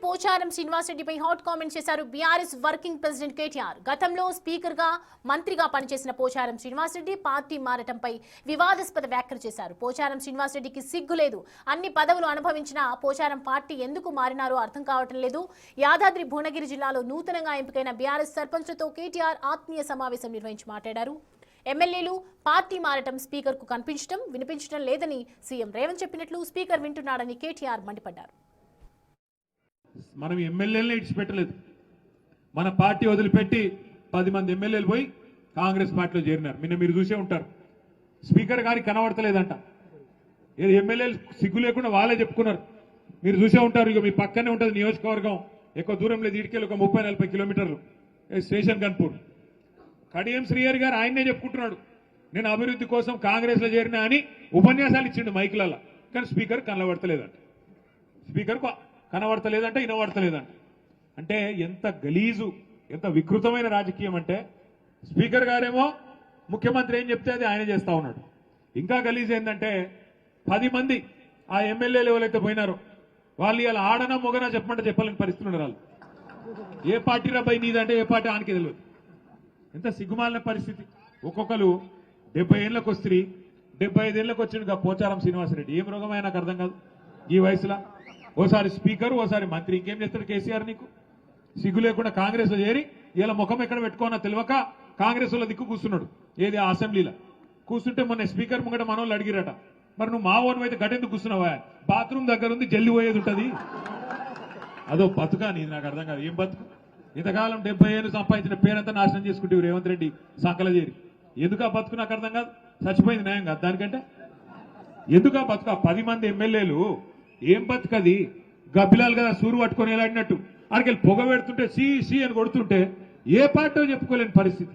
Pocharam శ్రీనివాసరెడ్డిపై hot comment చేశారు BRS working president KTR. గతంలో speaker గా మంత్రిగా పనిచేసిన పోచారం శ్రీనివాసరెడ్డి పార్టీ మారటంపై వివాదాస్పద వ్యాఖ్యలు చేశారు. పోచారం శ్రీనివాసరెడ్డికి సిగ్గు లేదు, అన్ని పదవులు అనుభవించిన పోచారం పార్టీ ఎందుకు మారినారో అర్థం కావటం లేదు. యాదాద్రి భువనగిరి జిల్లాలో నూతనంగా ఎంపికైన బీఆర్ఎస్ సర్పంచ్లతో కేటీఆర్ ఆత్మీయ సమావేశం నిర్వహించి మాట్లాడారు. ఎమ్మెల్యేలు పార్టీ మారటం స్పీకర్ కు కనిపించడం వినిపించడం లేదని సీఎం రేవంత్ చెప్పినట్లు స్పీకర్ వింటున్నాడని కేటీఆర్ మండిపడ్డారు. మనం ఎమ్మెల్యేలనే ఇడిచిపెట్టలేదు. మన పార్టీ వదిలిపెట్టి 10 మంది ఎమ్మెల్యేలు పోయి కాంగ్రెస్ పార్టీలో చేరినారు. మీరు చూసే ఉంటారు. స్పీకర్ గారికి కనబడతలేదంట. ఏది ఎమ్మెల్యేలు సిగ్గు లేకుండా వాళ్ళే చెప్పుకున్నారు. మీరు చూసే ఉంటారు. ఇక మీ పక్కనే ఉంటుంది నియోజకవర్గం, ఎక్కువ దూరం లేదు, ఇటుకెళ్ళి ఒక 30-40 కిలోమీటర్లు స్టేషన్ గన్పూర్. కడియం శ్రీహరి గారు ఆయన్నే చెప్పుకుంటున్నాడు, నేను అభివృద్ధి కోసం కాంగ్రెస్ లో చేరినా అని ఉపన్యాసాలు ఇచ్చిండు మైకులలో. కానీ స్పీకర్ కనబడతలేదంట. స్పీకర్ కనబడతలేదంట, వినబడతలేదంట. అంటే ఎంత గలీజు, ఎంత వికృతమైన రాజకీయం అంటే స్పీకర్ గారేమో ముఖ్యమంత్రి ఏం చెప్తే అది ఆయన చేస్తా ఉన్నాడు. ఇంకా గలీజ్ ఏంటంటే 10 మంది ఆ ఎమ్మెల్యేలు ఎవరైతే పోయినారో వాళ్ళు ఇలా ఆడనా మొగనా చెప్పమంటే చెప్పాలని పరిస్థితులు ఉన్నారు. వాళ్ళు ఏ పార్టీ రాబాయి నీదంటే ఏ పార్టీ ఆనికి తెలియదు. ఎంత సిగ్గుమాలిన పరిస్థితి. ఒక్కొక్కరు 70 ఏళ్ళకి వస్తుంది, 75 ఏళ్ళకి వచ్చిండు పోచారం శ్రీనివాసరెడ్డి. ఏం రోగమైనా నాకు అర్థం కాదు. ఈ వయసులో ఓసారి స్పీకరు, ఓసారి మంత్రి, ఇంకేం చేస్తాడు కేసీఆర్? నీకు సిగ్గు లేకుండా కాంగ్రెస్ లో చేరి ఇలా ముఖం ఎక్కడ పెట్టుకోనా తెలియక కాంగ్రెస్ లో దిక్కు కూర్చున్నాడు. ఏది అసెంబ్లీలో కూర్చుంటే మొన్న స్పీకర్ ముంగట మనోళ్ళు అడిగిరట, మరి నువ్వు మా ఓన్ అయితే గట్టెందుకు కూర్చున్నావా? బాత్రూమ్ దగ్గర ఉంది, జల్లి పోయేది ఉంటుంది. అదో బతుకా నీది? నాకు అర్థం కాదు. ఏం బతుకు? ఇంతకాలం 70 ఏళ్ళు సంపాదించిన పేరంతా నాశనం చేసుకుంటే రేవంత్ రెడ్డి సంకల చేరి. ఎందుకు ఆ బతుకు? నాకు అర్థం కాదు. చచ్చిపోయింది న్యాయం కాదు దానికంటే. ఎందుకు ఆ బతుకు? 10 మంది ఎమ్మెల్యేలు ఏం బతుకది? గబ్బిలాలు కదా సూరు పట్టుకొని ఎలాడినట్టు అక్కడికి పొగ పెడుతుంటే సి అని కొడుతుంటే ఏ పార్టీ చెప్పుకోలేని పరిస్థితి.